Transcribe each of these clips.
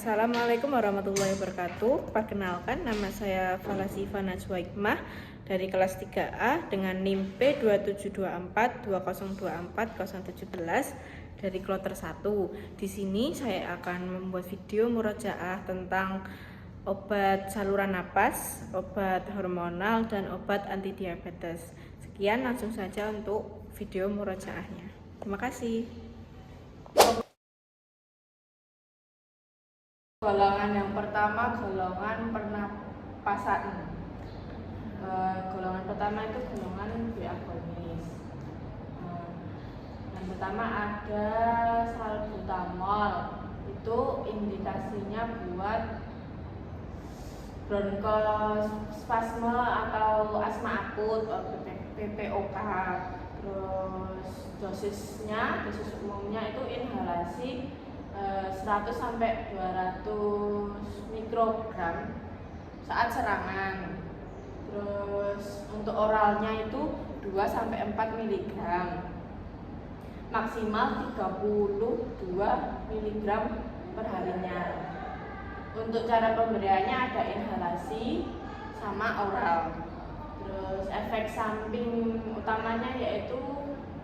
Assalamualaikum warahmatullahi wabarakatuh. Perkenalkan, nama saya Falasifa Najwa Hikmah dari kelas 3A dengan NIM P27242024-017 dari kloter 1. Di sini saya akan membuat video murojaah tentang obat saluran napas, obat hormonal, dan obat anti diabetes. Sekian, langsung saja untuk video murojaahnya. Terima kasih. Golongan yang pertama, golongan pernapasan. Golongan pertama itu golongan B agonis. Yang pertama ada salbutamol. Itu indikasinya buat bronkospasme atau asma akut, PPOK. Terus dosis umumnya itu inhalasi 100 sampai 200 mikrogram saat serangan. Terus untuk oralnya itu 2 sampai 4 mg. Maksimal 32 mg per harinya. Untuk cara pemberiannya ada inhalasi sama oral. Terus efek samping utamanya yaitu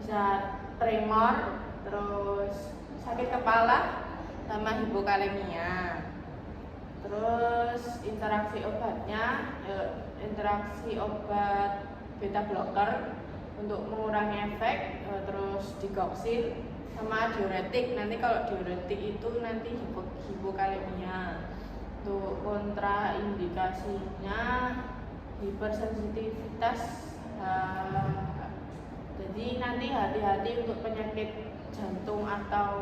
bisa tremor, terus sakit kepala sama hipokalemia. Terus interaksi obat beta blocker untuk mengurangi efek, terus digoksil sama diuretik. Nanti kalau diuretik itu nanti hipokalemia. Untuk kontraindikasinya hipersensitivitas. Jadi nanti hati-hati untuk penyakit jantung atau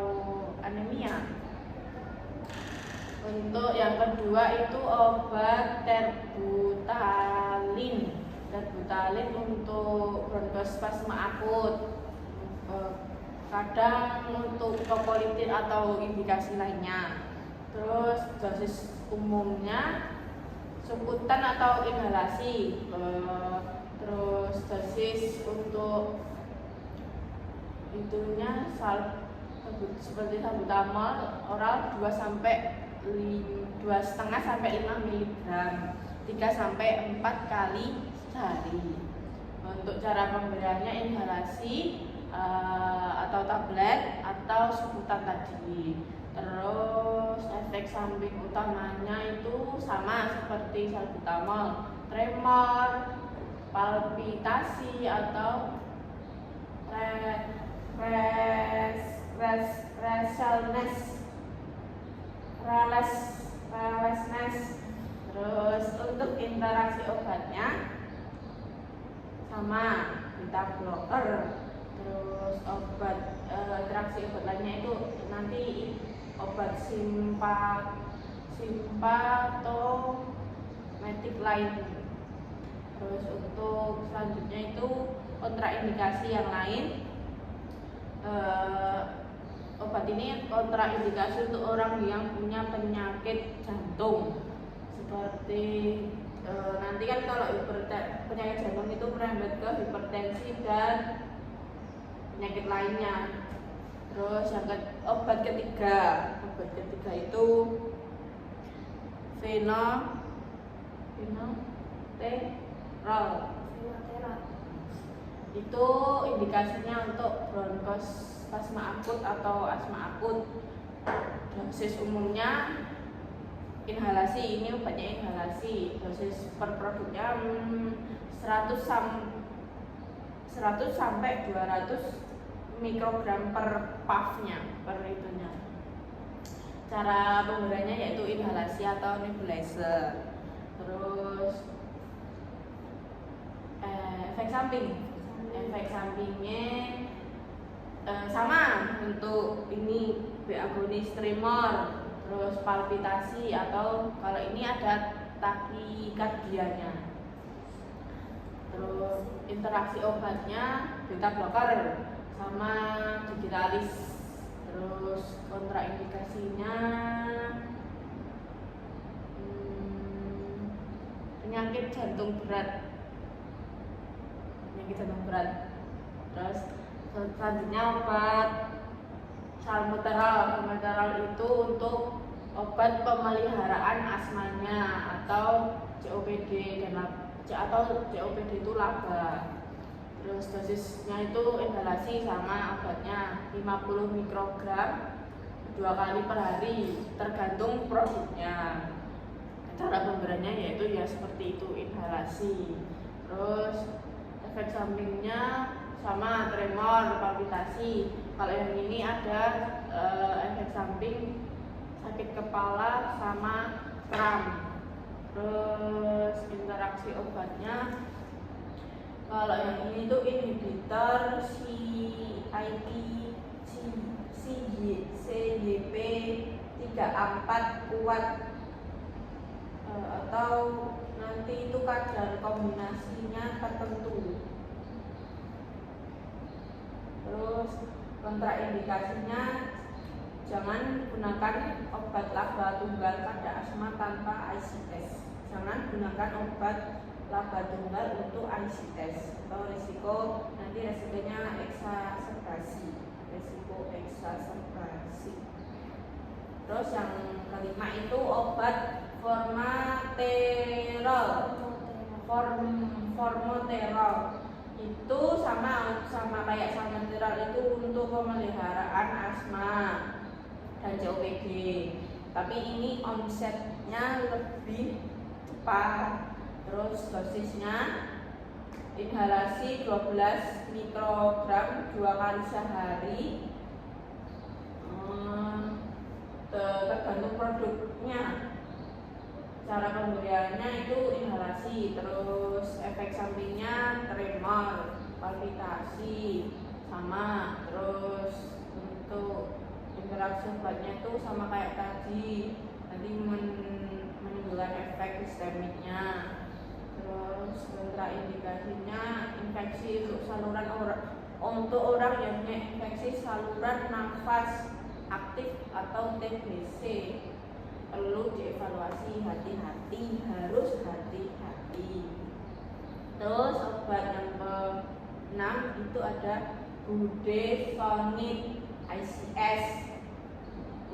anemia. Untuk yang kedua itu obat terbutalin untuk bronkospasme akut. Kadang untuk topolitin atau indikasi lainnya. Terus dosis umumnya suntikan atau inhalasi. Terus dosis untuk itunya seperti salbutamol oral 2 sampai 2,5 sampai 5 mg 3 sampai 4 kali sehari. Untuk cara pemberiannya inhalasi atau tablet atau suntikan tadi. Terus efek samping utamanya itu sama seperti salbutamol, tremor, palpitasi atau restlessness. Terus untuk interaksi obatnya sama beta blocker. Terus interaksi obat lainnya itu nanti obat simpatometik lain. Terus untuk selanjutnya itu kontraindikasi yang lain. Obat ini kontraindikasi untuk orang yang punya penyakit jantung seperti nanti kan kalau penyakit jantung itu merembet ke hipertensi dan penyakit lainnya. Terus obat ketiga itu fenoterol. Itu indikasinya untuk bronkospasme akut atau asma akut. Dosis umumnya inhalasi, ini obatnya inhalasi. Dosis per produknya 100 sampai 200 mikrogram per puffnya, per itunya. Cara pemberiannya yaitu inhalasi atau nebulizer. Terus efek sampingnya sama untuk ini B agonis, tremor, terus palpitasi atau kalau ini ada takikardianya. Terus interaksi obatnya beta blocker sama digitalis. Terus kontraindikasinya penyakit jantung berat. Terus selanjutnya obat salmeterol itu untuk obat pemeliharaan asmanya atau COPD atau COPD itu laba. Terus dosisnya itu inhalasi sama obatnya 50 mikrogram 2 kali per hari, tergantung produknya. Cara pemberiannya yaitu ya seperti itu, inhalasi. Terus efek sampingnya sama tremor, palpitasi. Kalau yang ini ada efek samping sakit kepala sama kram. Terus interaksi obatnya, kalau yang ini tuh inhibitor CYP34 kuat, atau nanti itu kadar kombinasinya tertentu. Terus kontraindikasinya, jangan gunakan obat laba tunggal pada asma tanpa ICS. Jangan gunakan obat laba tunggal untuk ICS atau resikonya eksaserbasi. Terus yang kelima itu obat formoterol. Itu sama kayak salmeterol, itu untuk pemeliharaan asma dan COPD. Tapi ini onsetnya lebih cepat. Terus dosisnya inhalasi 12 mikrogram 2 kali sehari, tergantung produknya. Cara pemberiannya itu inhalasi. Terus efek sampingnya tremor, palpitasi sama. Terus untuk interaksi obatnya itu sama kayak tadi, nanti menimbulkan efek sistemiknya. Terus kontraindikasinya infeksi untuk orang yang punya infeksi saluran nafas aktif atau TBC, perlu dievaluasi, harus hati-hati. Terus obat yang ke-6 itu ada budesonid ICS,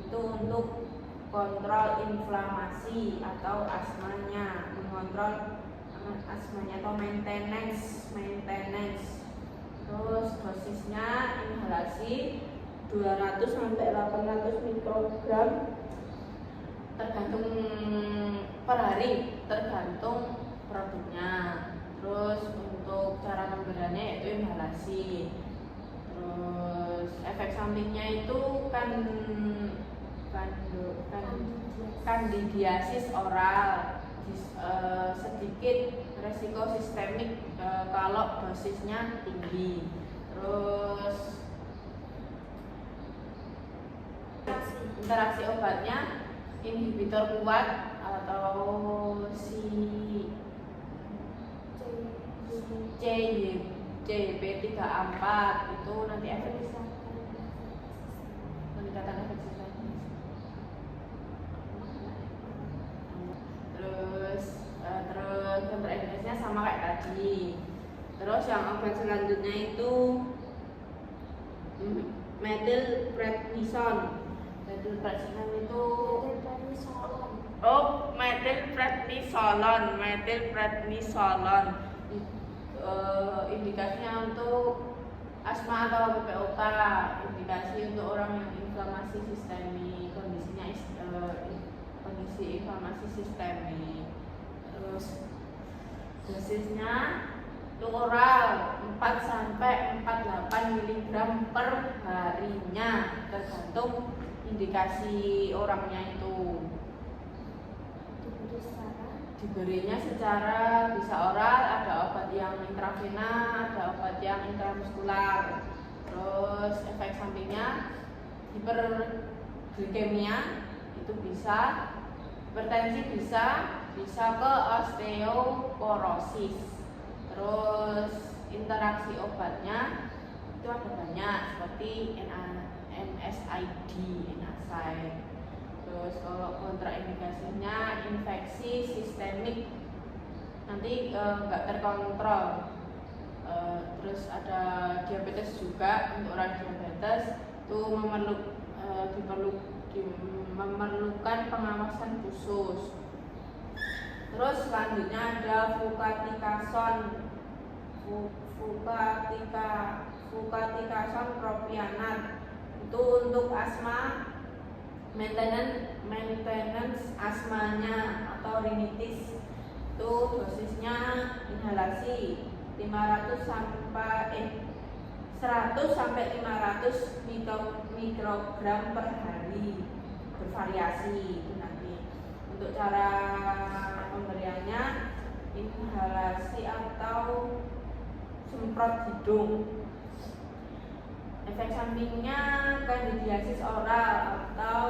itu untuk kontrol inflamasi atau asmanya, mengontrol asmanya atau maintenance. Terus dosisnya inhalasi 200 sampai 800 mikrogram tergantung per hari, tergantung produknya. Terus untuk cara pemberiannya yaitu inhalasi. Terus efek sampingnya itu kandidiasis oral, sedikit resiko sistemik kalau dosisnya tinggi. Terus interaksi obatnya inhibitor kuat atau CYP34, itu nanti efek peningkatan efek sistemik. Terus kontraindikasinya sama kayak tadi. Terus yang obat selanjutnya itu methylprednison. Methylprednison itu methylprednisolon. Indikasinya untuk asma atau PPOK, indikasi untuk orang yang inflamasi sistemik, kondisi inflamasi sistemik. Terus dosisnya itu oral 4 sampai 48 mg per harinya, tergantung indikasi orangnya itu. Diberinya secara bisa oral, ada obat yang intravena, ada obat yang intramuskular. Terus efek sampingnya hiperglikemia itu bisa, hipertensi bisa ke osteoporosis. Terus interaksi obatnya itu ada banyak, seperti NSAID. Terus kalau kontraindikasinya infeksi sistemik, nanti nggak terkontrol. Terus ada diabetes juga, untuk orang diabetes itu memerlukan pengawasan khusus. Terus selanjutnya ada fluticasone propianat. Itu untuk asma, maintenance asmanya atau rinitis. Itu dosisnya inhalasi 100 sampai 500 mikrogram per hari, bervariasi itu nanti. Untuk cara pemberiannya inhalasi atau semprot hidung. Efek sampingnya kandidiasis oral atau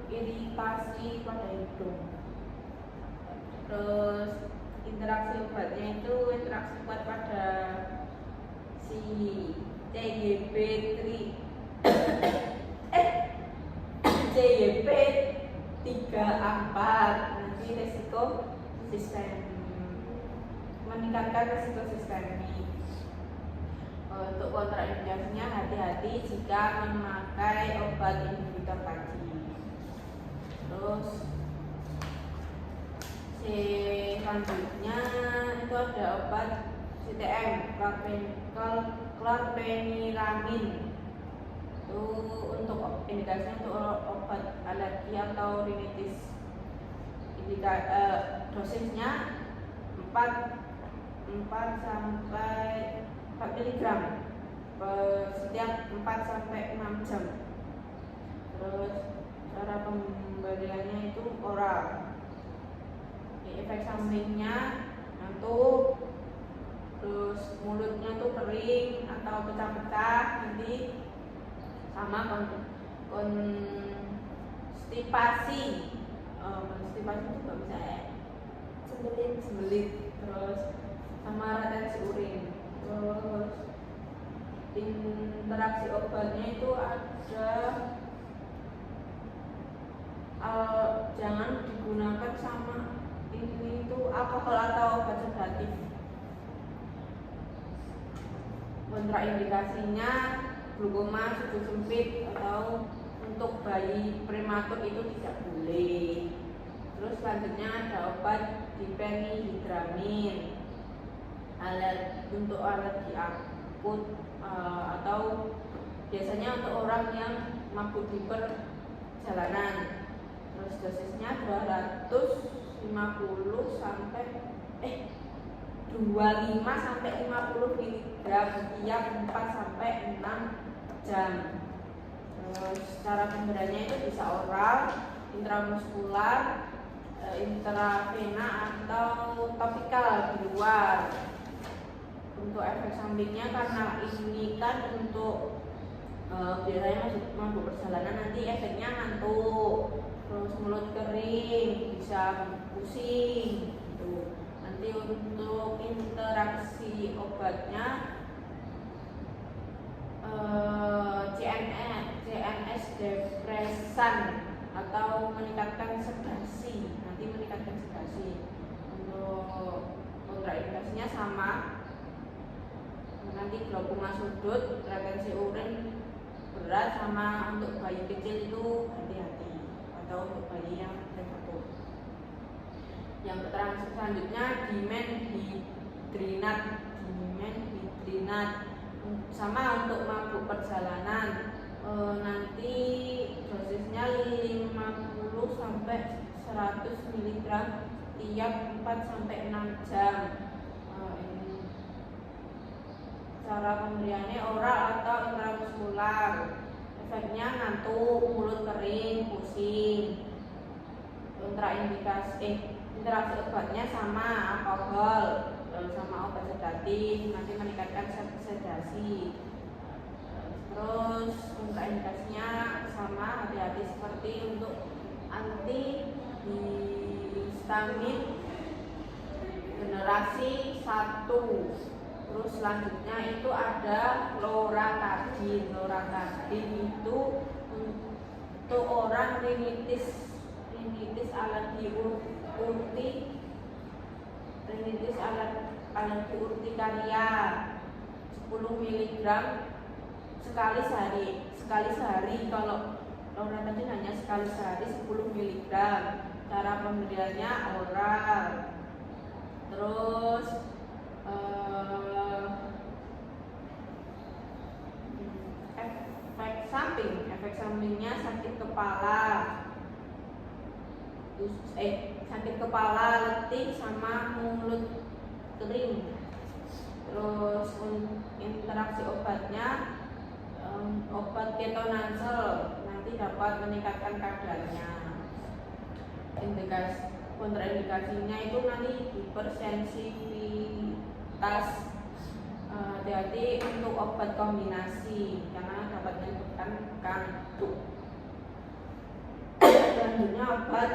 iritasi pada hidung. Terus interaksi obatnya itu interaksi kuat pada si CYP3 CYP3A4. Nanti resiko meningkatkan resiko sistemik. Untuk kontraindikasinya hati-hati jika memakai obat inhibitor tadi. Terus selanjutnya itu ada obat CTM, chlorpheniramine. Itu untuk indikasinya untuk obat alergi atau rinitis. Dosisnya 4 sampai 4 mg setiap 4 sampai 6 jam. Terus cara pemberiannya itu oral. Efek sampingnya ngantuk, terus mulutnya tuh kering atau pecah-pecah, nanti sama konstipasi. Konstipasi itu nggak bisa ya, sembelit, terus sama retensi urin. Terus interaksi obatnya itu ada jangan digunakan sama ini itu alkohol atau obat sedatif. Kontraindikasinya glukoma, susu sempit atau untuk bayi prematur itu tidak boleh. Terus selanjutnya ada obat diphenhydramine untuk alergi akut atau biasanya untuk orang yang mabuk di perjalanan. Terus dosisnya 25 sampai 50 mg tiap 4 sampai 6 jam. Terus cara pemberiannya itu bisa oral, intramuskular, intravena atau topikal di luar. Untuk efek sampingnya karena ini kan untuk biasanya mabuk perjalanan, nanti efeknya ngantuk, terus mulut kering, bisa pusing gitu. Nanti untuk interaksi obatnya CNS depresan atau meningkatkan sedasi, nanti meningkatkan sedasi. Untuk kontraindikasinya sama, nanti glaukoma sudut, retensi urin berat, sama untuk bayi kecil itu hati-hati, atau untuk bayi yang prematur. Yang keterangan selanjutnya dimethylhidrinat sama untuk mabuk perjalanan. Nanti dosisnya 50 sampai 100 mg tiap 4 sampai 6 jam. Cara pemberiannya oral atau intramuskular. Efeknya ngantuk, mulut kering, pusing. Interaksi obatnya sama alkohol, sama obat sedatif, nanti meningkatkan sedasi. Terus kontraindikasinya sama, hati-hati seperti untuk antihistamin generasi 1. Terus selanjutnya itu ada loratadin. Loratadin itu untuk orang rinitis alergi urtikaria 10 mg sekali sehari. Kalau loratadin hanya sekali sehari 10 mg. Cara pemberiannya oral. Terus efek sampingnya sakit kepala, sakit kepala, letih, sama mulut kering. Terus interaksi obatnya, obat ketonazol nanti dapat meningkatkan kadarnya. Kontraindikasinya itu nanti hipersensitivitas. Hati-hati untuk obat kombinasi karena dapat menyebabkan kantuk. Selanjutnya obat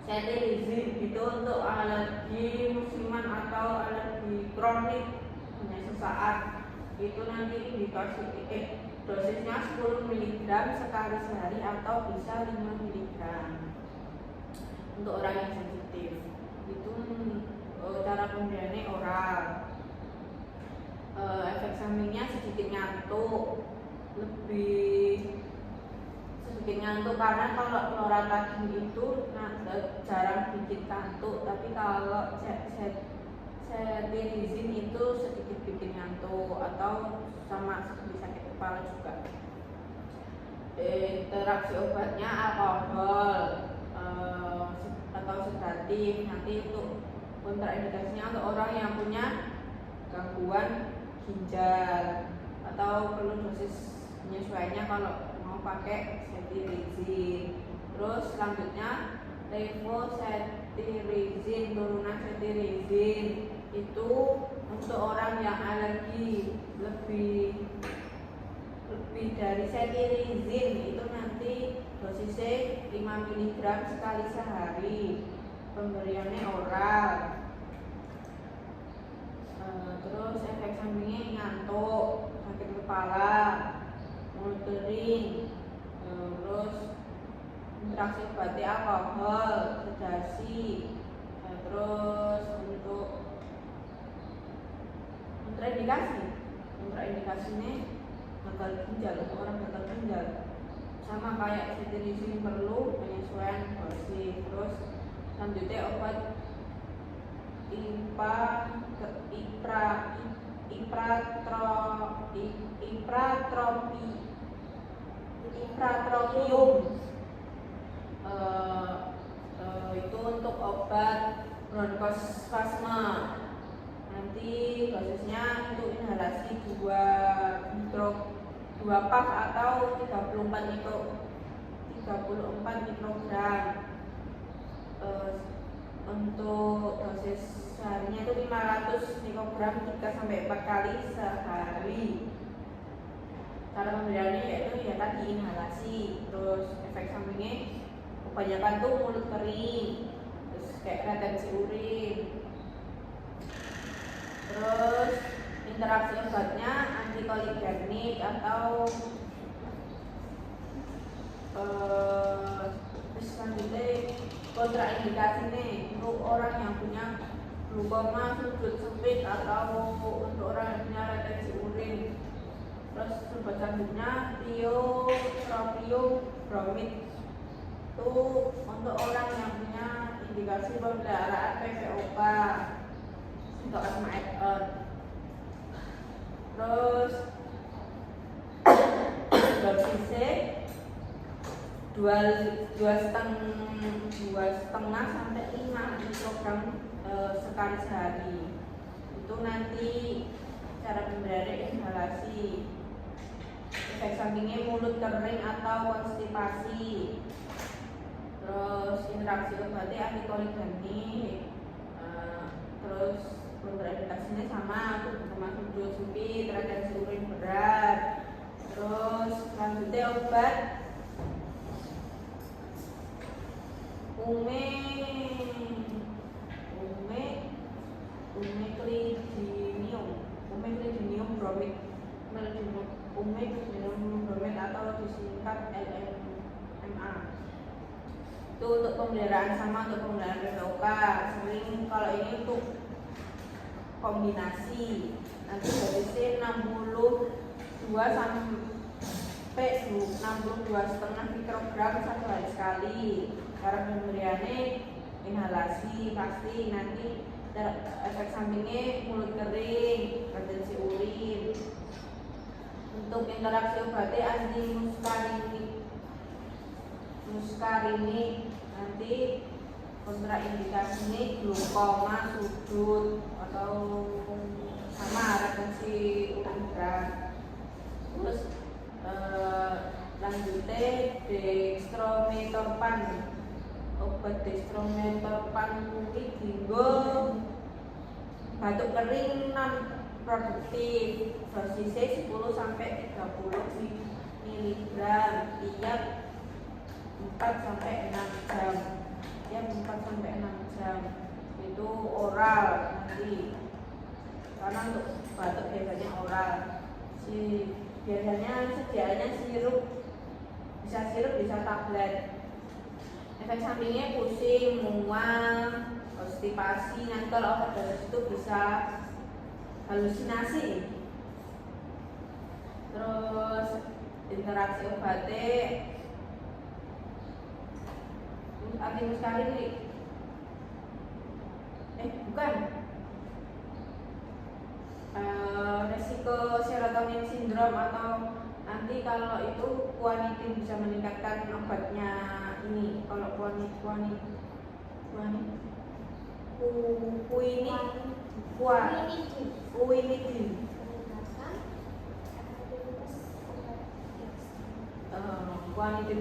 cetirizine itu untuk alergi musiman atau alergi kronik hanya sesaat. Itu nanti indikasi dosisnya 10 mg sekali sehari atau bisa 5 mg untuk orang yang sensitif. Itu cara pemberiannya oral. Efek sampingnya sedikit ngantuk, karena kalau loratadin itu jarang bikin kantuk, tapi kalau cetirizine itu sedikit bikin ngantuk atau sama seperti sakit kepala juga. Interaksi obatnya alkohol atau sedatif. Nanti untuk kontraindikasinya untuk orang yang punya gangguan ginjal atau perlu dosis penyesuaiannya kalau mau pakai cetirizine. Terus selanjutnya levocetirizine, turunan cetirizine itu untuk orang yang alergi lebih dari cetirizine, itu nanti dosisnya 5 mg sekali sehari, pemberiannya oral. Terus efek sampingnya ngantuk, sakit kepala, mulut kering. Terus interaksi obatnya alkohol, sedasi. Terus untuk kontraindikasinya gagal ginjal, untuk orang gagal ginjal sama kayak cetirizine, perlu penyesuaian dosis. Terus selanjutnya obat ipratropium. Itu untuk obat bronkospasme. Nanti dosisnya untuk inhalasi 2 pak atau 34 mikrogram. Untuk dosis seharinya itu 500 mikrogram 3-4 kali sehari. Cara pemberiannya yaitu ya tadi inhalasi. Terus efek sampingnya kebanyakan tuh mulut kering, terus kayak retensi urin. Terus interaksi obatnya antikolinergik atau selanjutnya kontraindikasi nih untuk orang yang punya glaukoma, sudut sempit, atau untuk orang yang punya retensi urin. Terus obat selanjutnya tiotropium bromid, itu untuk orang yang punya indikasi pemeliharaan PPOK untuk asma add-on. Terus dosisnya 2,5 sampai 5 mikrogram sekali sehari. Itu nanti cara pemberiannya inhalasi. Efek sampingnya mulut kering atau konstipasi. Terus interaksi obatnya antikolinergik. Terus kontraindikasinya sama, termasuk sudut sempit, retensi urin berat. Terus selanjutnya obat umeclidinium bromid, atau disingkat LMA. Itu untuk pemeliharaan, sama untuk pemeliharaan PPOK. Sering kalau ini untuk kombinasi, nanti dosisnya 62 sampai 62,5 mikrogram satu hari sekali. Cara pemberiannya inhalasi pasti, nanti efek sampingnya mulut kering, retensi urin. Untuk interaksi obatnya anti muskarini, nanti kontraindikasinya glaukoma, sudut atau sama retensi urin berat. Terus lanjutnya dextrometorphan. Obat dextrometorphan kuwi dienggo batuk kering non produktif, dosisnya 10 sampai 30 mg tiap 4 sampai 6 jam. Tiap 4 sampai 6 jam. Itu oral nanti. Karena untuk batuk biasanya oral. Biasanya sediaannya sirup, bisa tablet. Efek sampingnya pusing, mual, konstipasi. Nanti kalau obat dari situ bisa halusinasi. Terus interaksi obatnya antimuskarin bukan. Resiko serotonin sindrom atau nanti kalau itu quanitin bisa meningkatkan obatnya ini. Kalau quinitin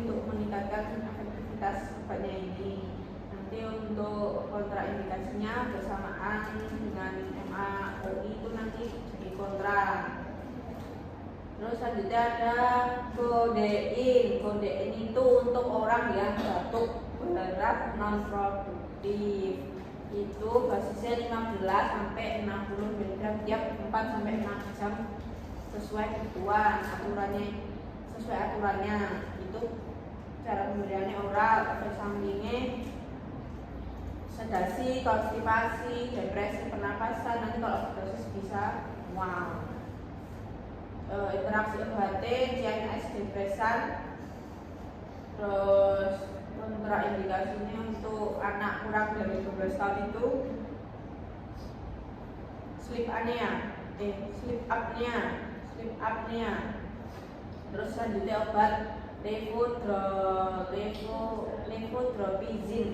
untuk meningkatkan efektivitas obatnya ini. Nanti untuk kontraindikasinya bersamaan dengan MAOI itu nanti jadi kontra. Terus selanjutnya ada kodein. Kodein itu untuk orang yang batuk berat non produktif. Itu basisnya 15 sampai 60 mg tiap 4 sampai 6 jam sesuai kebutuhan sesuai aturannya. Itu cara pemberiannya oral. Efek sampingnya sedasi, konstipasi, depresi pernapasan. Nanti kalau dosis bisa mual. Interaksi obatnya CNS depresan. Terus kontraindikasinya untuk anak kurang dari 12 tahun itu sleep apnea. Terus selanjutnya obat levotropizin.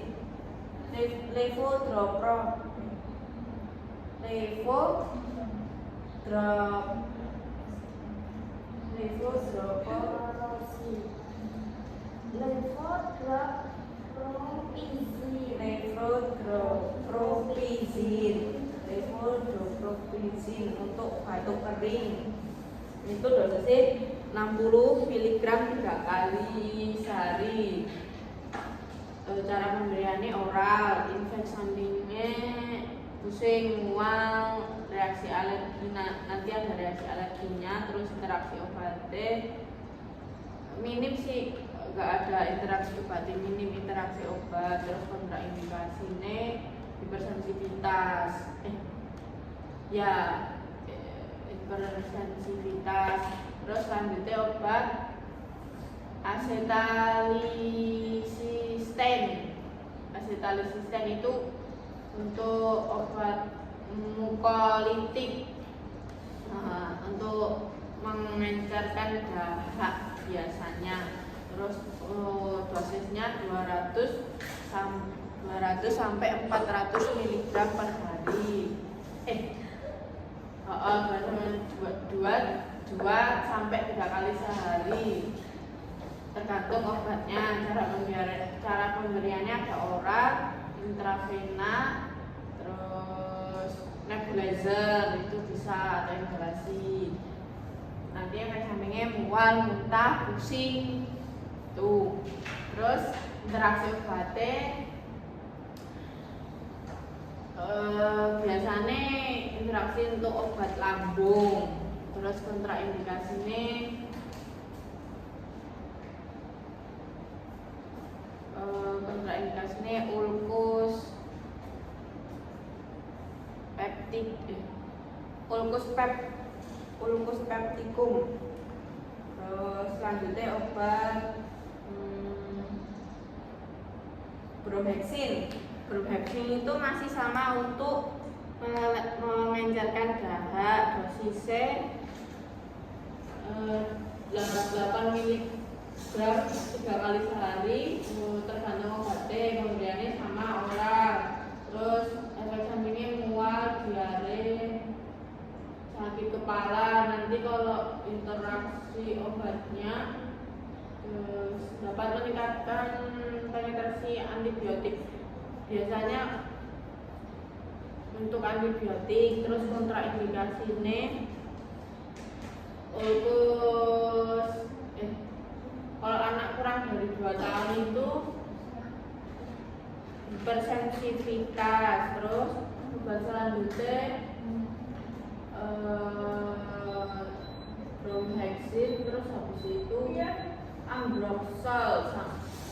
Levotropizin untuk batuk kering. Itu dosisnya 60 mg 3 kali sehari. Cara pemberiannya oral. Efek sampingnya pusing, mual, reaksi alergi. Nanti ada reaksi alerginya. Terus interaksi obatnya minim sih, nggak ada interaksi obatnya, minim interaksi obat. Terus kontraindikasinya hipersensitivitas. Hipersensitivitas. Terus selanjutnya obat acetalisisten itu untuk obat mukolitik, untuk mengencerkan dahak biasanya. Terus dosisnya 200 sampai 400 mg per hari. 2 sampai 3 kali sehari. Tergantung obatnya. Cara pemberiannya ada oral, intravena, terus nebulizer itu bisa, atau inhalasi. Nanti efek sampingnya mual, muntah, pusing. Tuh. Terus interaksi obatnya biasanya interaksi untuk obat lambung. Terus kontraindikasinya ulcus pepticum. Terus selanjutnya obat Bromhexin. Bromhexin itu masih sama untuk mengencerkan dahak, dosisnya 8 mg 3 kali sehari, tergantung obatnya, pemberiannya sama oral. Terus efek sampingnya mual, diare, sakit kepala. Nanti kalau interaksi obatnya dapat meningkatkan penetrasi antibiotik. Biasanya untuk antibiotik, terus kontraindikasinya kalau anak kurang dari 2 tahun itu hipersensitivitas. Terus obat selanjutnya Bromhexin, terus habis itu Ambroxol,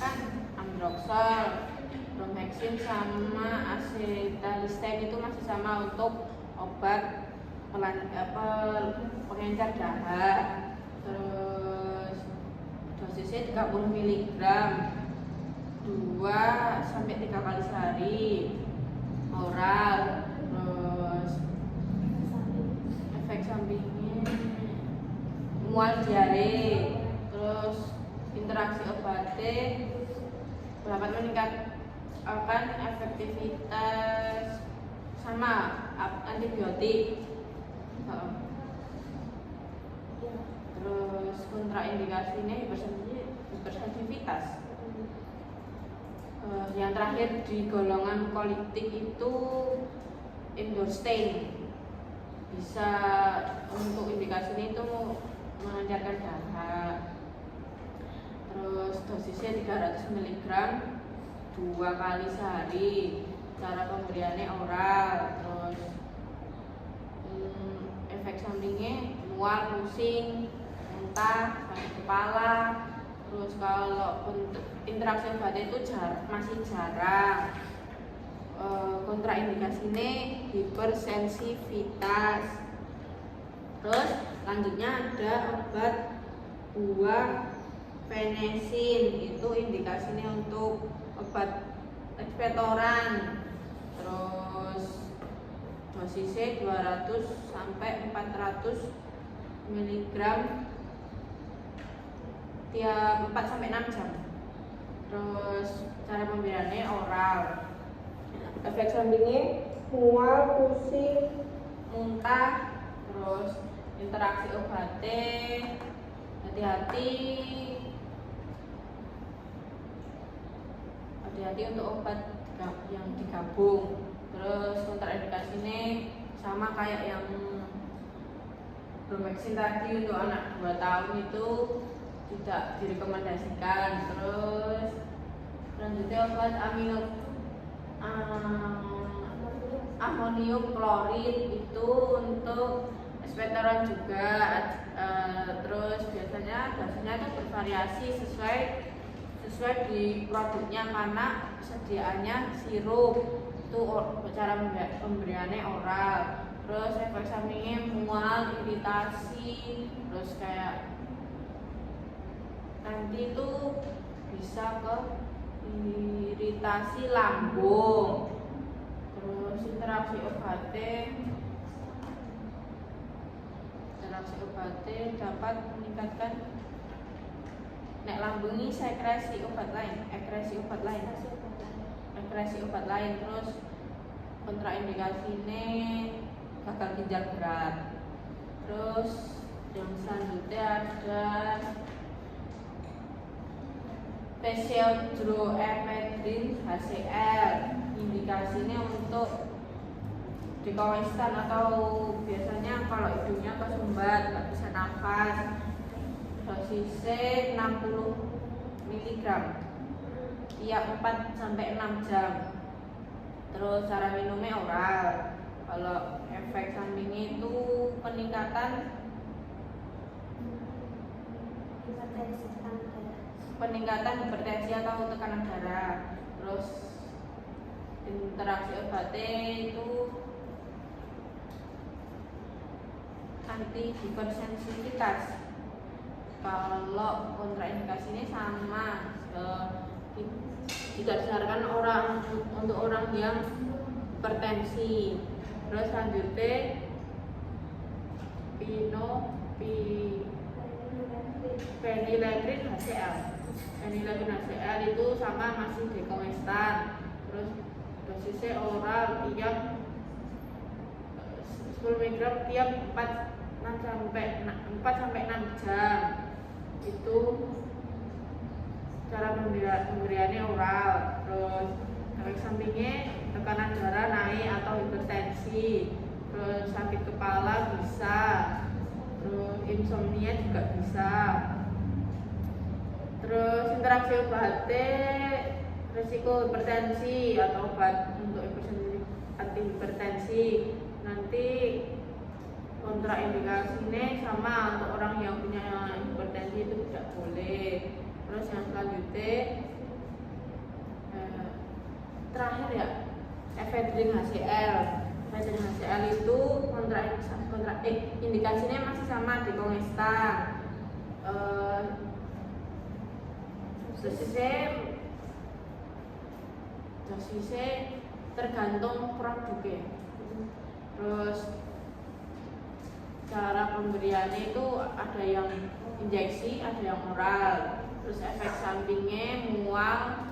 kan Ambroxol, Bromhexin sama acetylcysteine itu masih sama untuk obat pengencer dahak. Terus dosisnya 30 mg 2-3 kali sehari oral. Terus efek sampingnya mual, diare. Terus interaksi obatnya dapat meningkatkan efektivitas sama antibiotik. Terus kontraindikasinya hipersensitivitas. Yang terakhir di golongan kolitik itu Indorstein, bisa untuk indikasinya itu mengencerkan dahak. Terus dosisnya 300 mg 2 kali sehari, cara pemberiannya oral. Terus efek sampingnya mual, pusing, muntah, sakit kepala. Terus kalau untuk interaksi obatnya itu masih jarang. Kontraindikasinya hipersensitivitas. Terus selanjutnya ada obat buah penesin, itu indikasinya untuk obat ekspektoran. Terus dosisnya 200-400 mg tiap 4-6 jam. Terus cara pemberiannya oral. Efek sampingnya mual, pusing, muntah. Terus interaksi obatnya hati-hati untuk obat yang digabung. Terus kontraindikasinya sama kayak yang Bromhexin tadi, untuk anak 2 tahun itu tidak direkomendasikan. Terus selanjutnya obat amonium klorid, itu untuk ekspektoran juga. Terus biasanya dosisnya itu bervariasi sesuai di produknya, karena sediaannya sirup, itu cara pemberiannya oral. Terus efek sampingnya mual, iritasi. Terus kayak nanti itu bisa ke iritasi lambung. Terus interaksi obatnya dapat meningkatkan lambung ini ekresi obat lain. Terus kontraindikasinya gagal ginjal berat. Terus yang selanjutnya ada pseudoephedrine HCl, indikasinya untuk dikoistan atau biasanya kalau hidungnya kesumbat, nggak bisa nafas. Dosisnya 60 mg tiap 4-6 jam. Terus cara minumnya oral. Kalau efek sampingnya itu peningkatan hipertensi atau tekanan darah. Terus interaksi obatnya itu anti hipersensitivitas. Kalau kontraindikasi ini sama, tidak disarankan untuk orang yang hipertensi. Terus selanjutnya phenylephrine HCl. Phenylephrine HCl itu sama, masih dekongrestan. Terus dosisnya oral tiap 10 mg tiap 4 sampai 6 jam. Itu cara pemberiannya oral. Terus efek sampingnya tekanan darah naik atau hipertensi, terus sakit kepala bisa, terus insomnia juga bisa. Terus interaksi obatnya, risiko hipertensi atau obat untuk anti hipertensi. Nanti kontraindikasinya sama, untuk orang yang punya hipertensi itu tidak boleh. Terus yang selanjutnya terakhir ya, ephedrine HCl. Ephedrine HCl itu indikasinya masih sama, dekongrestan. Dosisnya tergantung produknya. Terus cara pemberiannya itu ada yang injeksi, ada yang oral. Terus efek sampingnya mual,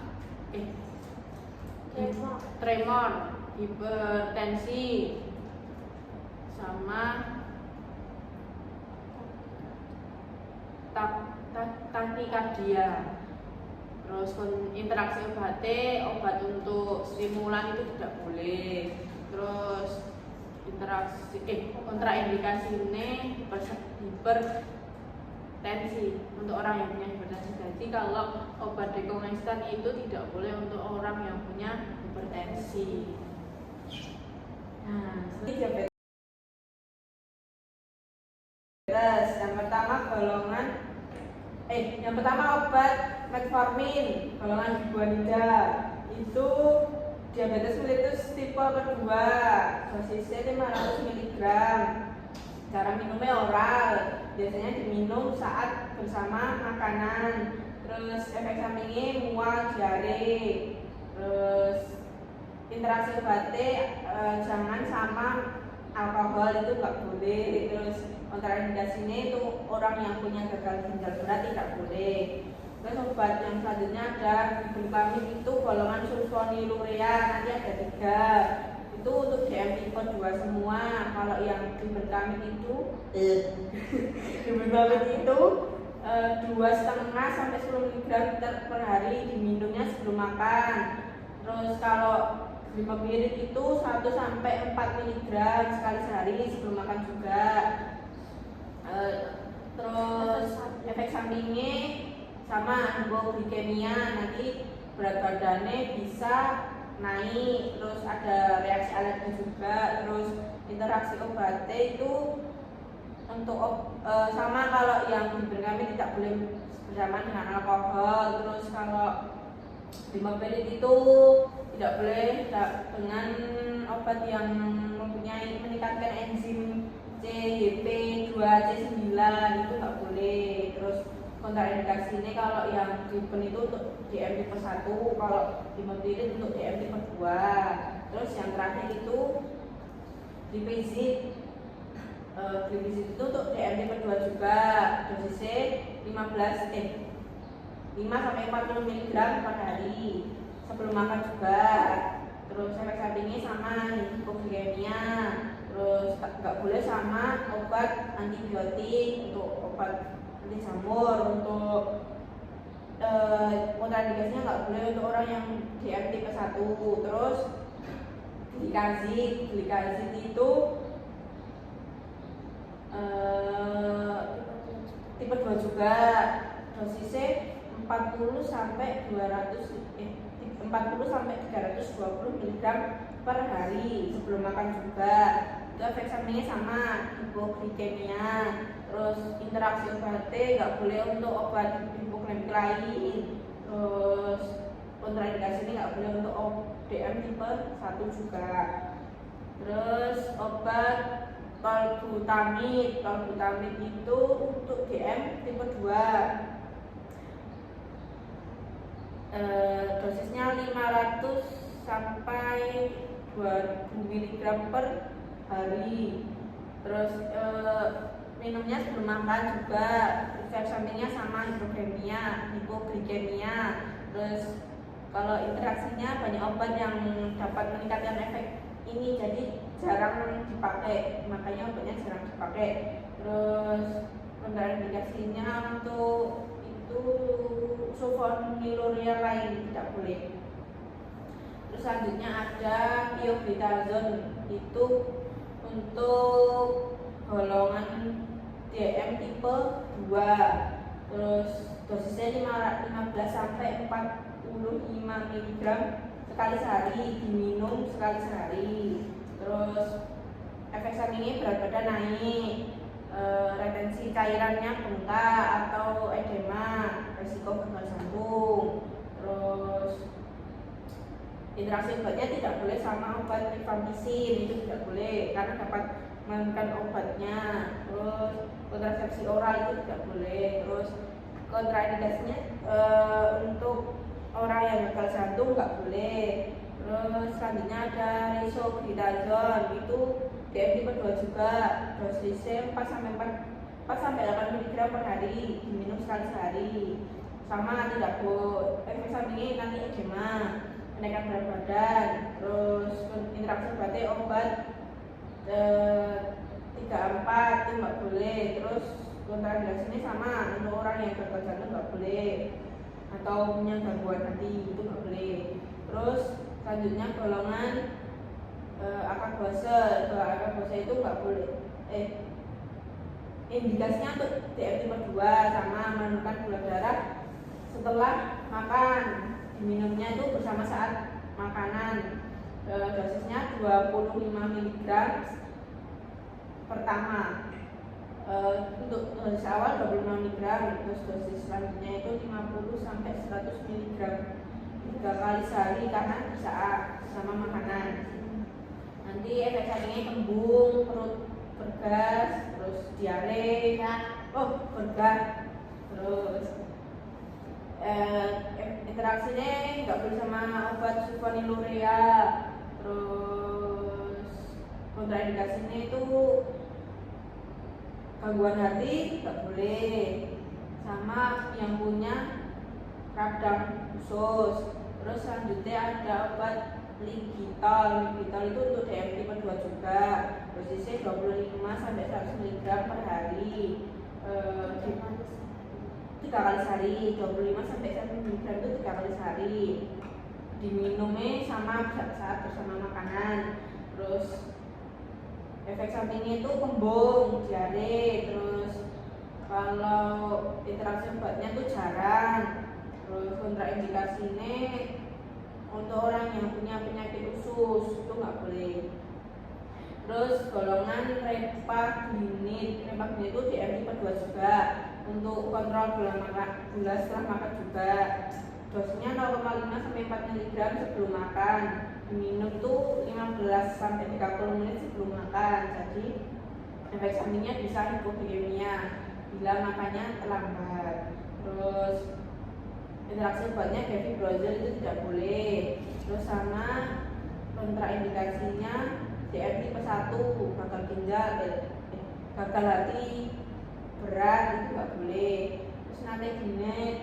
tremor, hipertensi, sama takikardia. Terus interaksi obat untuk stimulan itu tidak boleh. Terus kontraindikasi ini hipertensi untuk orang yang punya hipertensi. Jadi kalau obat dekongrestan itu tidak boleh untuk orang yang punya hipertensi. Nah, diabetes yang pertama obat metformin golongan guanida itu diabetes mellitus tipe kedua, dosisnya 500 mg. Cara minumnya oral, biasanya diminum saat bersama makanan. Terus efek sampingnya mual, diare. Terus interaksi obatnya jangan sama alkohol, itu nggak boleh. Terus kontraindikasinya itu orang yang punya gagal ginjal berat tidak boleh. Terus obat yang selanjutnya ada ibuprofen, itu golongan sulfonylurea, nanti ada 3. Itu untuk DM tipe 2 semua. Kalau yang ibuprofen itu ibuprofen itu 2,5 sampai 10 mg per hari, diminumnya sebelum makan. Terus kalau glimapirid itu 1 sampai 4 mg sekali sehari sebelum makan juga. Terus efek sampingnya sama, hipoglikemia, nanti berat badannya bisa naik. Terus ada reaksi alergi juga. Terus interaksi obatnya itu untuk sama, kalau yang ibuprofen tidak boleh bersamaan dengan alkohol. Terus kalau glimapirid itu tidak boleh dengan obat yang mempunyai meningkatkan enzim CYP2C9, itu nggak boleh. Terus kontraindikasinya kalau yang Glipen itu untuk DM tipe 1, kalau glimapirid untuk DM tipe 2. Terus yang terakhir itu glifizid. Glifizid itu untuk DM tipe 2 juga, dosisnya 5 sampai 40 mg per hari sebelum makan juga. Terus efek sampingnya sama, hipoglikemia. Terus nggak boleh sama obat antibiotik, untuk obat anti jamur. Untuk kontraindikasinya nggak boleh untuk orang yang DM tipe 1. Terus glikazid itu tipe 2 juga, dosisnya 40 sampai 320 mg per hari sebelum makan juga. Itu efek sampingnya sama, hipoglikemia. Terus interaksi obatnya nggak boleh untuk obat hipoglikemik lain. Terus kontraindikasi ini nggak boleh untuk DM tipe 1 juga. Terus obat tolbutamid. Tolbutamid itu untuk DM tipe 2. Dosisnya 500 sampai 2000 mg per hari. Terus minumnya sebelum makan juga. Efek sampingnya sama, hipoglikemia, hipoglikemia. Terus kalau interaksinya banyak obat yang dapat meningkatkan efek ini, jadi jarang dipakai, makanya obatnya jarang dipakai. Terus kontraindikasinya untuk itu sulfonylurea lain tidak boleh. Terus selanjutnya ada pioglitazone, itu untuk golongan DM tipe 2. Terus dosisnya 15 sampai 45 mg sekali sehari, diminum sekali sehari. Terus efek sampingnya berat badan naik, retensi cairannya bengkak atau edema, resiko gagal jantung. Terus interaksi obatnya tidak boleh sama obat rifampicin, itu tidak boleh karena dapat mengandung obatnya. Terus kontrasepsi oral itu tidak boleh. Terus kontraindikasinya untuk orang yang gagal jantung nggak boleh. Terus selanjutnya ada risogritazone, itu DM tipe 2 juga, dosisnya 4 sampai 8 mg per hari, diminum sekali sehari. Sama, tidak boleh. Efek sampingnya nanti edema, kenaikan berat badan. Terus interaksi obatnya obat 3-4 itu nggak boleh. Terus kontraindikasinya sama, untuk orang yang gagal jantung nggak boleh atau punya gangguan hati, itu nggak boleh. Terus selanjutnya golongan akarbose. Akarbose itu nggak boleh. Indikasinya untuk DM tipe 2 sama, menurunkan gula darah setelah makan, diminumnya itu bersama saat makanan. Dosisnya 25 mg pertama. Untuk dosis awal 25 mg, terus dosis selanjutnya itu 50 sampai 100 mg 3 kali sehari karena bisa sama makanan. Nanti efek sampingnya kembung, perut bergas, terus diare, bergas. Terus interaksinya nggak boleh sama obat sulfonylurea. Terus kontraindikasinya itu gangguan hati nggak boleh, sama yang punya radang khusus. Terus selanjutnya ada obat Ligital. Ligital itu untuk DM tipe 2 juga, dosisnya 25 sampai 100 mg per hari, 3 kali sehari. 25 sampai 100 mg itu 3 kali sehari, diminumnya sama saat bersama makanan. Terus efek sampingnya itu kembung, diare. Terus kalau interaksi obatnya tuh jarang. Terus kontraindikasinya untuk orang yang punya penyakit usus itu nggak boleh. Terus golongan repaginid. Repaginid itu DM tipe 2 juga, untuk kontrol gula setelah makan juga. Dosisnya 0,5 sampai 4 mg sebelum makan, diminum tuh 15 sampai 30 menit sebelum makan. Jadi efek sampingnya bisa hipoglikemia bila makannya terlambat. Terus interaksi obatnya defibrozil itu tidak boleh. Terus sama kontraindikasinya DM tipe 1, gagal ginjal, gagal hati berat itu nggak boleh. Terus nategine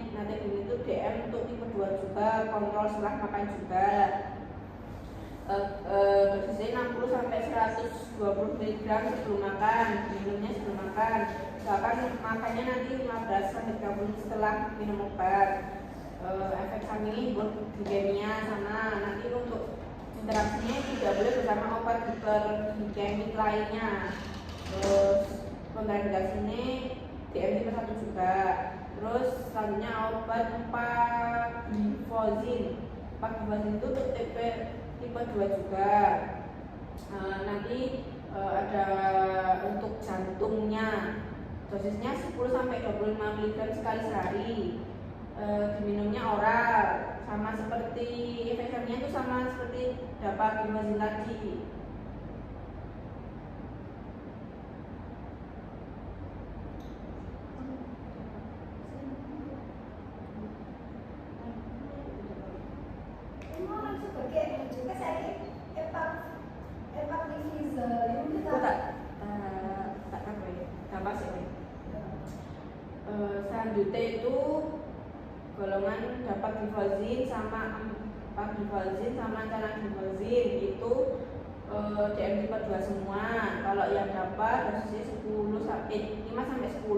itu DM untuk tipe 2 juga, kontrol setelah makan juga. Dosisnya 60 sampai 120 mg sebelum makan, minumnya sebelum makan. Bahkan makannya nanti 15 sampai 30 menit setelah minum obat. Efek sampingnya hipoglikemia sama. Nanti untuk interaksinya tidak boleh bersama obat hiperglikemik lainnya. Terus kontraindikasinya DM tipe 1 juga. Terus selanjutnya obat empagliflozin. Empagliflozin itu untuk tipe 2 juga. Nanti ada untuk jantungnya, dosisnya 10 sampai 25 mg sekali sehari, diminumnya oral. Sama seperti efek sampingnya itu sama seperti dapat glimazin tadi. HBT itu golongan dapat glyphosine sama 4 glyphosine sama canan glyphosine itu DM tipe 2 semua. Kalau yang dapat dosisnya 5 sampai 10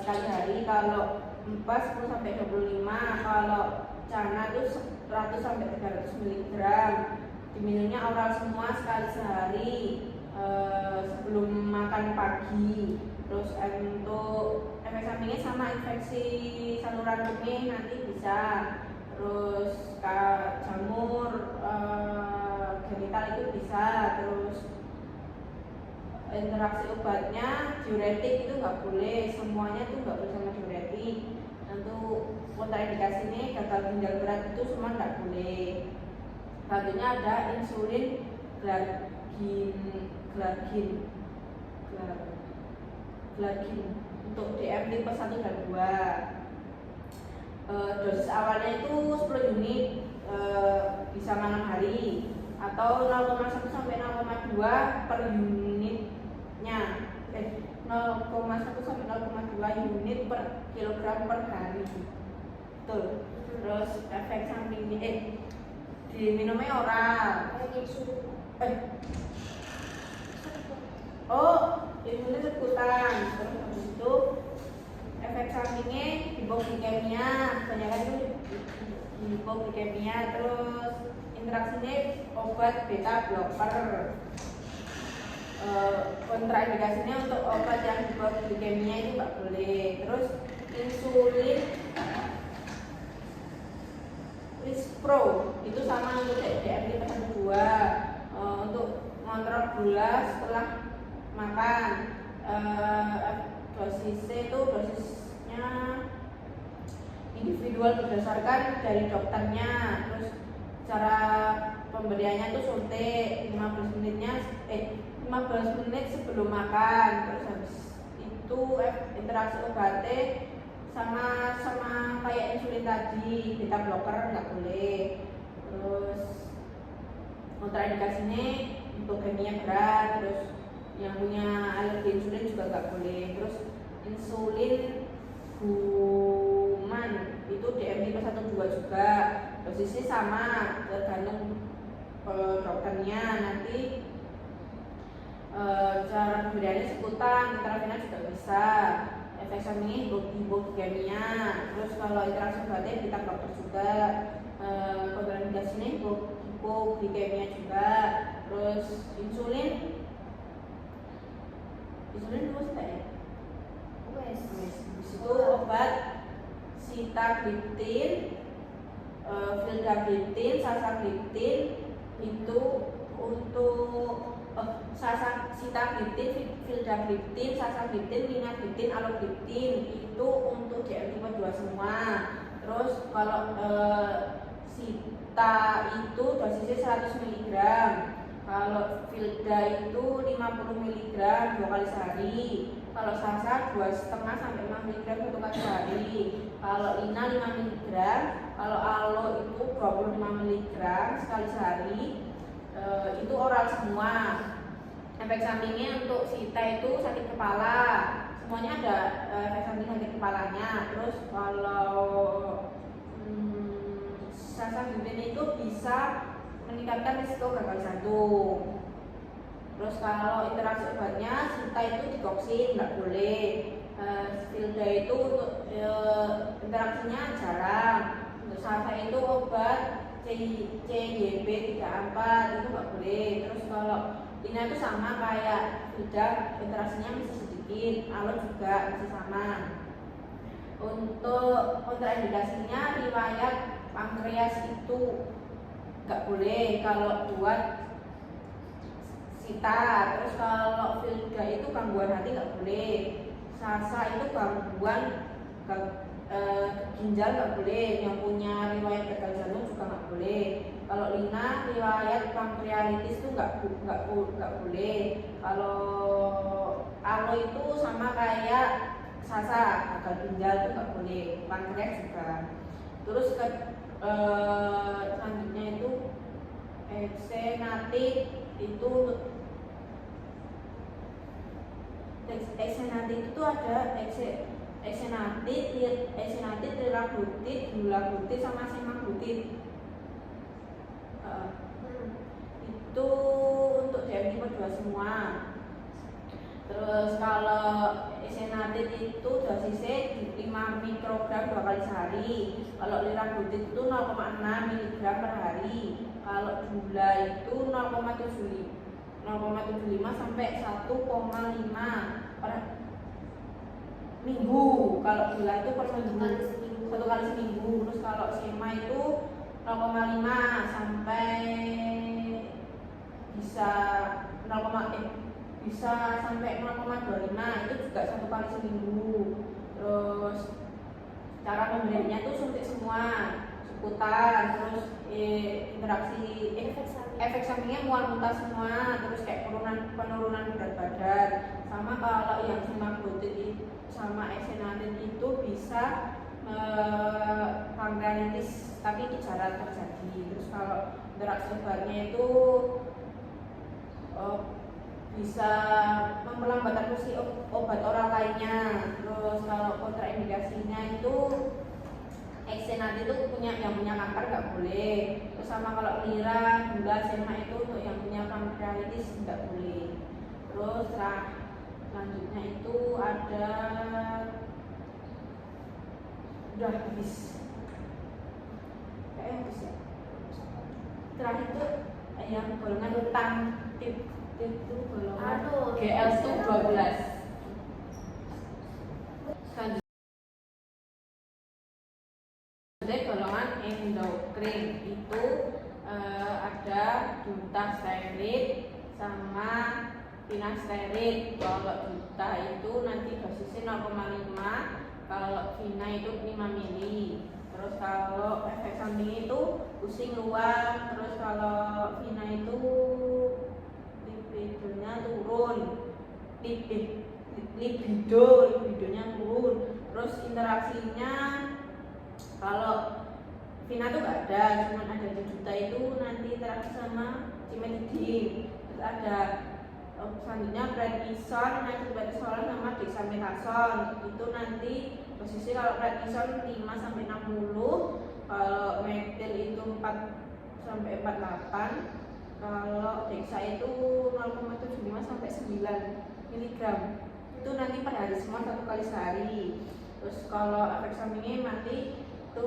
sekali hari. Kalau 4 10 sampai 25. Kalau cana itu 100 sampai 300 mg. Diminumnya oral semua sekali sehari sebelum makan pagi. Terus untuk efek sampingnya sama infeksi saluran kemih nanti bisa. Terus jamur genital itu bisa. Terus interaksi obatnya diuretik itu nggak boleh, semuanya tuh nggak boleh sama diuretik. Untuk kontraindikasinya gagal ginjal berat itu semua nggak boleh. Selanjutnya ada insulin glargin untuk DM tipe 1 dan 2. Dosis awalnya itu 10 unit bisa 6 hari atau 0,1 sampai 0,2 per unitnya. 0,1 sampai 0,2 unit per kilogram per hari. Tuh. Terus efek sampingnya diminumnya oral. Insulin sekutan. Terus habis itu efek sampingnya hipoglikemia, kebanyakan itu hipoglikemia. Terus interaksinya obat beta blocker. Kontraindikasinya untuk obat yang hipoglikemia itu nggak boleh. Terus insulin Lispro itu sama untuk DM tipe 2 untuk ngontrol gula setelah makan. Dosisnya individual berdasarkan dari dokternya. Terus cara pemberiannya itu suntik 15 menit sebelum makan. Terus habis itu interaksi obatnya sama kayak insulin tadi, beta blocker nggak boleh. Terus kontraindikasinya hipoglikemia berat. Terus yang punya alergi insulin juga nggak boleh. Terus insulin human itu DM tipe 1 2 juga, dosisnya sama tergantung dokternya. Nanti cara pemberiannya sekutan, intravenous juga bisa. Efek sampingnya hipoglikemia. Terus kalau interaksi obatnya beta blocker juga. Kontraindikasinya hipoglikemia juga. Terus insulin dulu ya? Itu obat sitagliptin, vildagliptin, sasagliptin itu untuk sitagliptin, vildagliptin, sasagliptin, linagliptin, alogliptin itu untuk DM tipe 2 semua. Terus kalau sita itu dosisnya 100 mg. Kalau Vilda itu 50 mg 2 kali sehari. Kalau Sasa 2,5 sampai 5 mg 1 kali sehari. Kalau Lina 5 mg. Kalau Alo itu 25 mg sekali sehari. Itu oral semua. Efek sampingnya untuk Sita itu sakit kepala. Semuanya ada efek samping sakit kepalanya. Terus kalau Sasagliptin itu bisa meningkatkan risiko gagal jantung. Terus kalau interaksi obatnya Sita itu dikoksin nggak boleh. Vilda itu untuk interaksinya jarang. Untuk Sasa itu obat CYB34 itu nggak boleh. Terus kalau Lina itu sama kayak Vilda, interaksinya masih sedikit. Alo juga masih sama. Untuk kontraindikasinya riwayat pankreas itu nggak boleh kalau buat Sita. Terus kalau Vilda itu gangguan hati nggak boleh. Sasa itu gangguan ginjal nggak boleh. Yang punya riwayat gagal jantung juga nggak boleh. Kalau Lina riwayat pankreatitis itu nggak boleh. Kalau Alo itu sama kayak Sasa, gagal ginjal itu nggak boleh. Pankreas juga. Terus selanjutnya itu eksenatit itu ada esenatid, liraglutid, dulaglutid sama semaglutid. Itu untuk DM tipe 2 semua. Terus kalau esenatid itu dosisnya 5 mikrogram 2 kali sehari. Kalau liraglutid itu 0,6 mg per hari. Kalau gula itu 0,75 sampai 1,5 per minggu. Kalau gula itu per minggu, 1 kali seminggu. Terus kalau sema itu 0,5 sampai bisa sampai 0,25, itu juga 1 kali seminggu. Terus cara pemberiannya itu suntik semua, seputar, terus interaksi efek sampingnya mual muntah semua, terus kayak penurunan berat badan. Sama kalau yang semaglutid sama esenatid itu bisa pankreatitis, tapi itu jarang terjadi. Terus kalau interaksi obatnya itu bisa memperlambatkan fungsi obat oral lainnya. Terus kalau kontraindikasinya itu esenatid itu yang punya kanker nggak boleh. Terus sama kalau lira, gula, sema itu untuk yang punya pankreatitis nggak boleh. Terus selanjutnya itu ada udah habis ya. Terakhir itu yang golongan utang itu golongan GL itu 12. Selanjutnya golongan endokrin itu ada dutasterid sama finasterid. Kalau duta itu nanti dosisnya 0,5, kalau fina itu 5 mili. Terus kalau efek samping itu pusing luar. Terus kalau fina itu libidonya turun, libidonya turun. Terus interaksinya kalau fina tuh gak ada, cuma ada di duta itu nanti interaksi sama cimetidine. Terus ada selanjutnya prednison, nitroglycerol sama dexamethasone. Itu nanti posisi kalau prednison 5 sampai 60, kalau metil itu 4 sampai 48, kalau dexa itu 0,75 sampai 9 mg. Itu nanti per hari semua 1 kali sehari. Terus kalau efek sampingnya nanti itu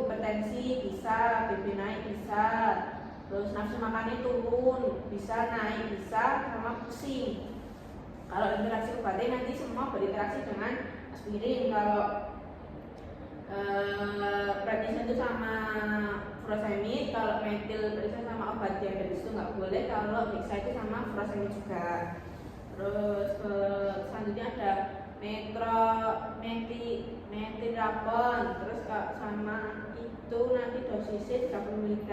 hipertensi bisa, BB naik bisa, terus nafsu makannya turun bisa, naik bisa, sama pusing. Kalau interaksi obatnya nanti semua berinteraksi dengan aspirin. Kalau prednison itu sama furosemid, kalau metil prednison sama obat diabetes itu nggak boleh. Kalau dexa itu sama furosemid juga. Terus selanjutnya ada metilrapon, terus sama itu nanti dosisnya 30 mg.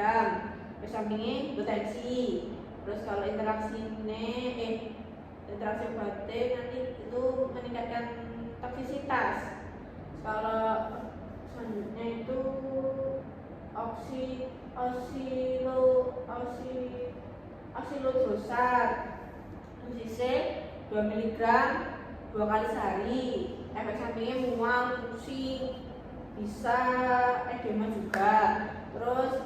Terus sampingnya hipotensi. Terus kalau interaksi obatnya nanti itu meningkatkan toksisitas. Kalau selanjutnya itu oxylodosat, dosisnya 2 mg 2 kali sehari. Efek sampingnya mual, pusing, bisa edema juga. Terus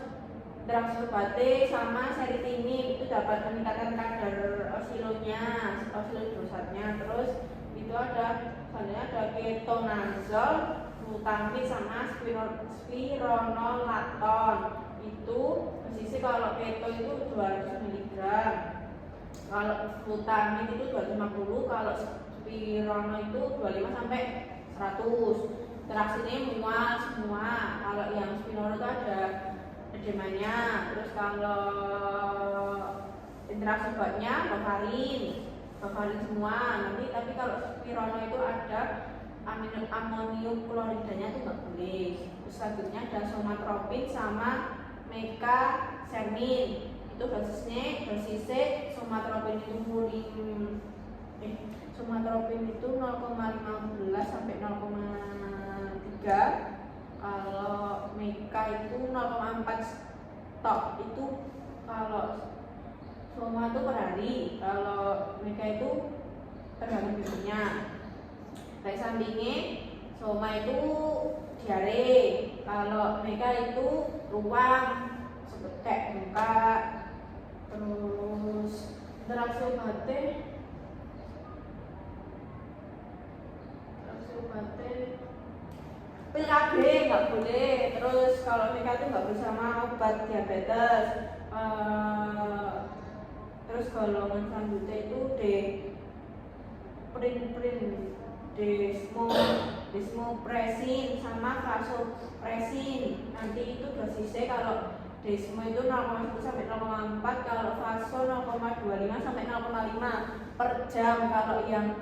interaksi obatnya sama serotonin, itu dapat meningkatkan kadar oxylodosatnya. Terus itu selanjutnya ada ketonazol, glutamid sama spironolakton. Itu posisi kalau keto itu 200 mg, kalau glutamid itu 250, kalau spirono itu 25 sampai 100. Interaksinya mual semua. Kalau yang spirono itu ada edemanya. Terus kalau interaksi obatnya bakarin semua nanti. Tapi kalau spirono itu ada amonium kloridanya itu nggak boleh. Terus selanjutnya ada somatropin sama mekasermin. Itu dosisnya somatropin itu 0,15 sampai 0,3. Kalau meka itu 0,4 stok. Itu kalau soma itu per hari, kalau meka itu tergantung bijinya. Efek sampingnya Soma itu diare, kalau mega itu ruang, kayak buka. Terus interaksi obatnya pil KB nggak boleh. Terus kalau mega itu nggak bersama obat diabetes. Terus golongan selanjutnya itu desmopresin sama vasopresin. Nanti itu dosisnya kalau desmo itu 0,1 sampai 0,4, kalau vaso 0,25 sampai 0,5 per jam. Kalau yang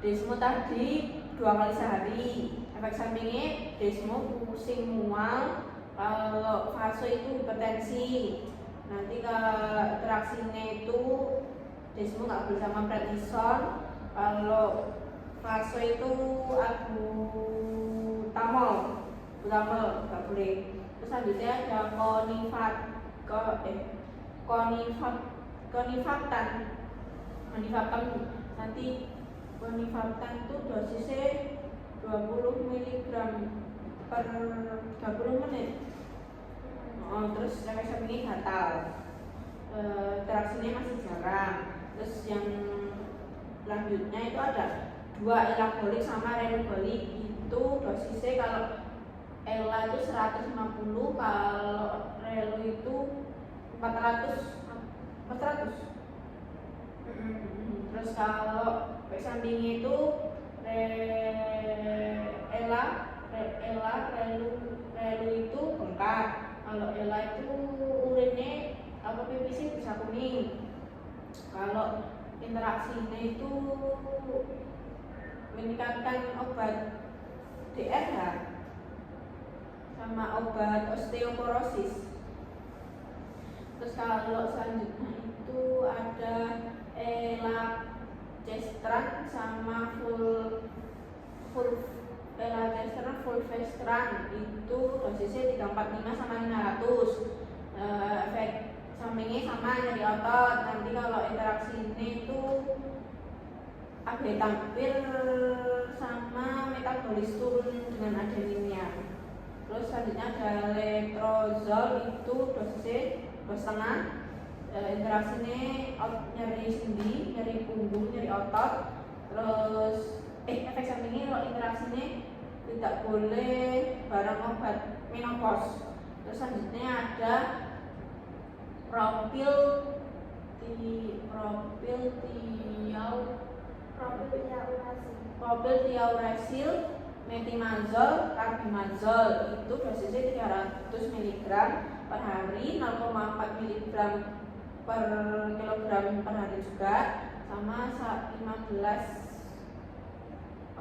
desmo tadi 2 kali sehari. Efek sampingnya desmo pusing mual, kalau vaso itu hipertensi. Nanti kalau interaksinya itu desmo nggak boleh sama prednison, kalau vaso itu albutamol nggak boleh. Terus selanjutnya ada konifaktan. Nanti konifaktan itu dosisnya 20 mg per 30 menit. Terus efek sampingnya gatal, interaksinya masih jarang. Terus yang selanjutnya itu ada 2 elabolik sama renubolik. Itu dosisnya kalau ela itu 150, kalau relu itu 400. Terus kalau efek sampingnya itu relu itu bengkak. Kalau ela itu urinnya pipis bisa kuning. Kalau interaksinya itu meningkatkan obat DRH sama obat osteoporosis. Terus kalau selanjutnya itu ada elagestran sama fulvestrant. Itu dosisnya 345 sama 500. Efek sampingnya sama, nyeri otot. Nanti kalau interaksinya itu abetampir sama metabolis turun dengan adeninnya. Terus selanjutnya ada letrozol, itu dosisnya 2,5. Interaksinya nyeri sendi, nyeri punggung, nyeri otot. Terus efek sampingnya kalau interaksinya tidak boleh barang obat menopause. Terus selanjutnya ada propylthiouracil, metimazol, carbimazole. Itu dosisnya 300 mg per hari, 0,4 mg per kilogram per hari juga, sama 15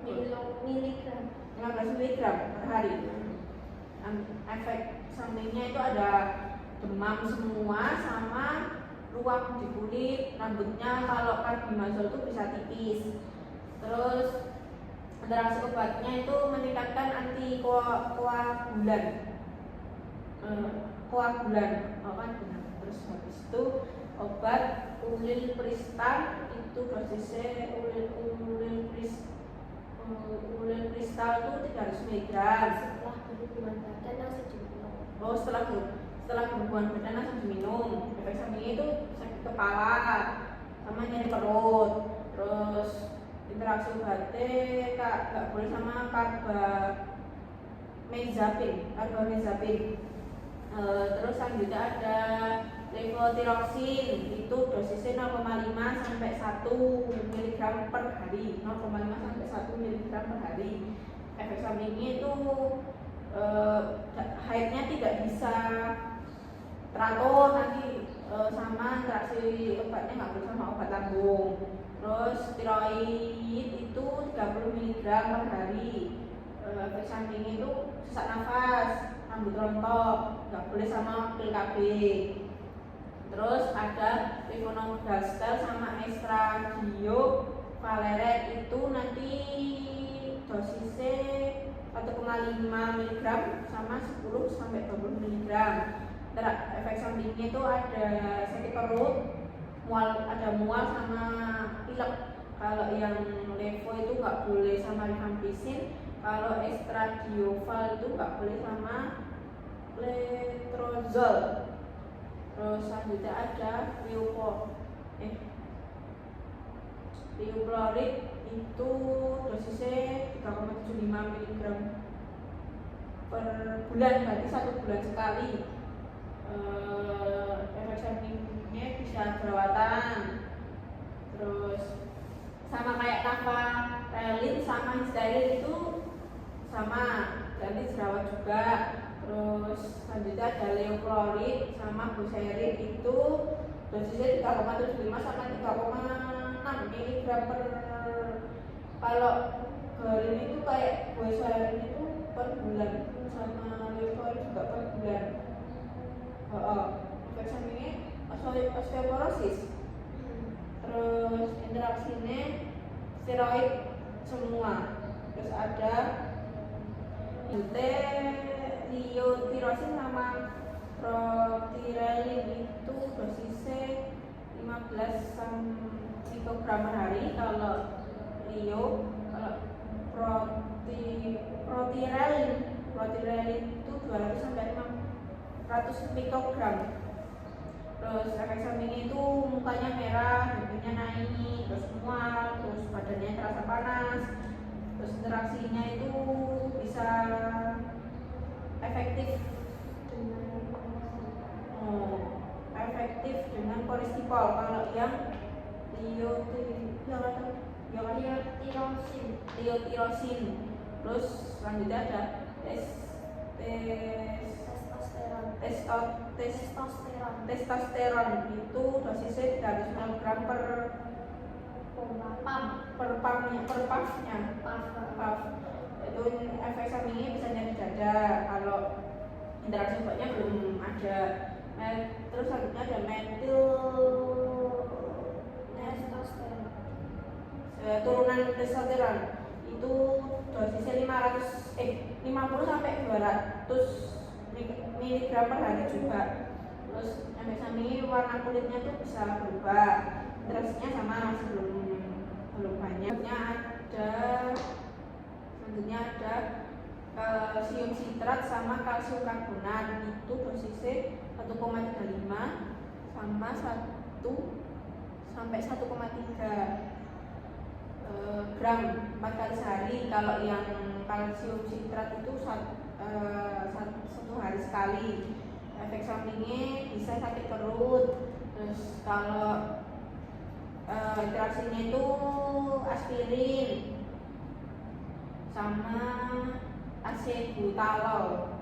mg per hari. Efek sampingnya itu ada demam semua sama ruam di kulit, rambutnya. Kalau carbimazole itu bisa tipis. Terus interaksi obatnya itu meningkatkan koagulan. Terus habis itu obat ulilpristal, itu dosisnya ulilpristal itu 300 mg. Setelah berhubungan badan langsung diminum. Efek sampingnya itu sakit kepala sama nyeri perut. Terus interaksi obatnya nggak boleh sama carbamazepin. Terus selanjutnya ada levothyroxine, itu dosisnya 0,5 sampai 1 mg per hari. 0,5 sampai 1 mg per hari. Efek sampingnya itu haidnya tidak bisa teratur. Nanti sama interaksi obatnya nggak boleh sama obat lambung. Terus steroid itu 30 mg per hari. Efek sampingnya itu sesak nafas, rambut rontok, nggak boleh sama pil KB. Terus ada levonorgestrel sama estradiol-valeret, itu nanti dosisnya 1,5 mg sama 10 sampai 20 mg. Efek sampingnya itu ada sakit perut, ada mual sama pilek. Kalau yang levo itu nggak boleh sama rifampicin, Kalau estradiol itu nggak boleh sama letrozol. Terus selanjutnya ada lioplorid itu dosisnya 3,75 mg per bulan, berarti 1 bulan sekali. Efek sampingnya bisa jerawatan, terus sama kayak nafarelin sama histarin itu sama, nanti jerawat juga. Terus selanjutnya ada leoplorid sama buserin itu dosisnya 3,75 sama 3,6 mg per. Kalau garin itu kayak buserin itu per bulan, sama leoplorid juga per bulan. Efek sampingnya osteoporosis. Terus interaksinya steroid semua. Terus ada liotirosin sama protirelin itu dosisnya 15 mikrogram per hari kalau protirelin itu 200 sampai 500 mikrogram. Terus efek sampingnya itu mukanya merah, bibirnya naik, terus mual, terus badannya terasa panas. Terus interaksinya itu bisa efektif dengan kolestipol. Kalau yang liotirosin. Terus selanjutnya ada testosteron itu dosisnya 300 mg per puffnya. Itu efek sampingnya bisa nyeri dada. Kalau interaksi obatnya belum ada. Terus selanjutnya ada metil turunan testosteron itu dosisnya 50 sampai 200 mg per hari juga. Terus efek sampingnya warna kulitnya tuh bisa berubah, interaksinya sama masih belum banyak. Selanjutnya ada kalsium sitrat sama kalsium karbonat itu dosisnya 1,35 sama 1 sampai 1,3 gram 4 kali sehari. Kalau yang kalsium sitrat itu 1 hari sekali. Efek sampingnya bisa sakit perut. Terus kalau interaksinya itu aspirin sama acebutolol.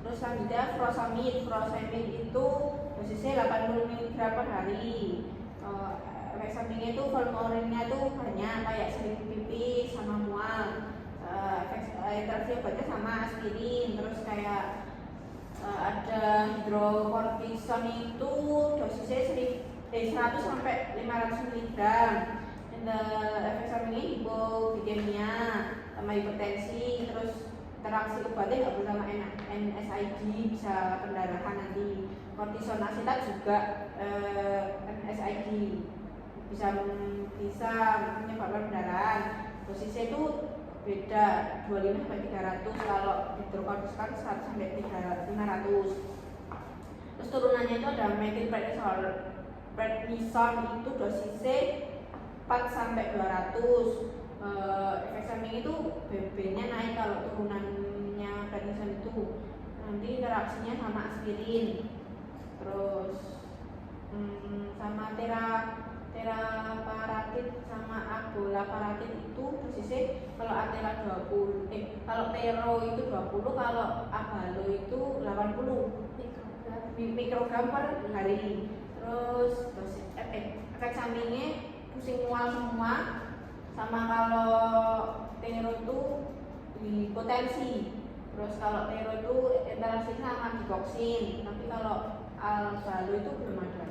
Terus selanjutnya furosemid itu dosisnya 80 mg per hari. Efek sampingnya itu volume urinnya itu banyak, kayak sering pipis sama mual. Interaksi obatnya sama aspirin. Terus kayak ada hidrokortison itu dosisnya 100 sampai 500 mg. Efek sampingnya hipoglikemia sama hipertensi. Terus interaksi obatnya nggak bersama NSAID, bisa pendarahan nanti. Kortison asetat juga NSAID bisa menyebabkan pendarahan. Dosisnya itu beda 25 sampai 300. Kalau hidrokortison 100 sampai 500. Terus turunannya itu ada metilprednison itu dosisnya 4 sampai 200. Efek samping itu BB-nya naik kalau turunannya prednison itu. Nanti interaksinya sama aspirin. Terus sama teraparatit sama abolaparatid itu dosisnya kalau kalau tero itu 20, kalau abalo itu 80 mikrogram per hari. Terus efek sampingnya pusing mual semua. Sama kalau tero itu hipotensi. Terus kalau tero itu interaksi sama dioksin. Tapi kalau albalo itu belum ada.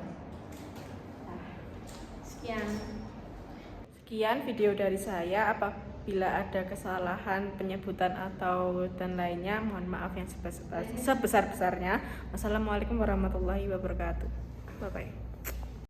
Sekian video dari saya. Apabila ada kesalahan penyebutan atau dan lainnya, mohon maaf yang sebesar-besarnya. Wassalamualaikum warahmatullahi wabarakatuh. Bye bye.